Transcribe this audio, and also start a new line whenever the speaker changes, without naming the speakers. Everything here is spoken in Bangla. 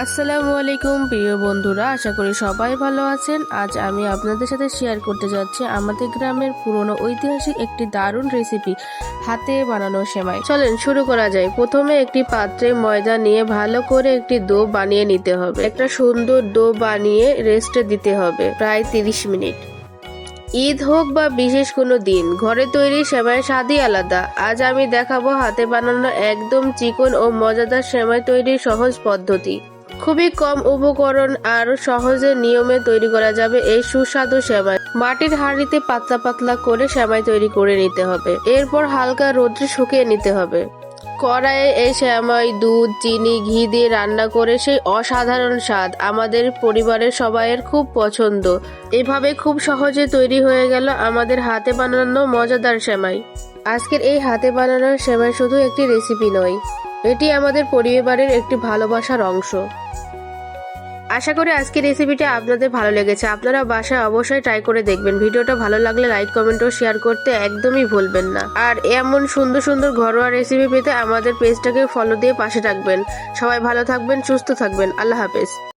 আসসালামু আলাইকুম প্রিয় বন্ধুরা, আশা করি সবাই ভালো আছেন। আজ আমি আপনাদের সাথে শেয়ার করতে যাচ্ছি আমাদের গ্রামের পুরনো ঐতিহাসিক একটি দারুণ রেসিপি, হাতে বানানো সেমাই। চলেন শুরু করা যায়। প্রথমে একটি পাত্রে ময়দা নিয়ে ভালো করে একটি ডো বানিয়ে নিতে হবে। একটা সুন্দর ডো বানিয়ে রেস্টে দিতে হবে প্রায় 30 মিনিট। ঈদ হোক বা বিশেষ কোনো দিন, ঘরে তৈরি সেমাইয়ের স্বাদই আলাদা। আজ আমি দেখাবো হাতে বানানো একদম চিকন ও মজাদার সেমাই তৈরির সহজ পদ্ধতি। খুবই কম উপকরণ আর সহজে নিয়মে তৈরি করা যাবে এই সুস্বাদু সেমাই। মাটির হাঁড়িতে পাতলা পাতলা করে সেমাই তৈরি করে নিতে হবে। এরপর হালকা রোদ্রে শুকিয়ে নিতে হবে। কড়াইয়ে এই সেমাই দুধ, চিনি, ঘি দিয়ে রান্না করে সেই অসাধারণ স্বাদ আমাদের পরিবারের সবাইয়ের খুব পছন্দ। এভাবে খুব সহজে তৈরি হয়ে গেল আমাদের হাতে বানানো মজাদার সেমাই। আজকের এই হাতে বানানো সেমাই শুধু একটি রেসিপি নয়, এটি আমাদের পরিবারের একটি ভালোবাসার অংশ। আশা করি আজকের রেসিপিটা আপনাদের ভালো লেগেছে। আপনারা বাসায় অবশ্যই ট্রাই করে দেখবেন। ভিডিওটা ভালো লাগলে লাইক, কমেন্ট ও শেয়ার করতে একদমই ভুলবেন না। আর এমন সুন্দর সুন্দর ঘরোয়া রেসিপি পেতে আমাদের পেজটাকে ফলো দিয়ে পাশে রাখবেন। সবাই ভালো থাকবেন, সুস্থ থাকবেন। আল্লাহ হাফেজ।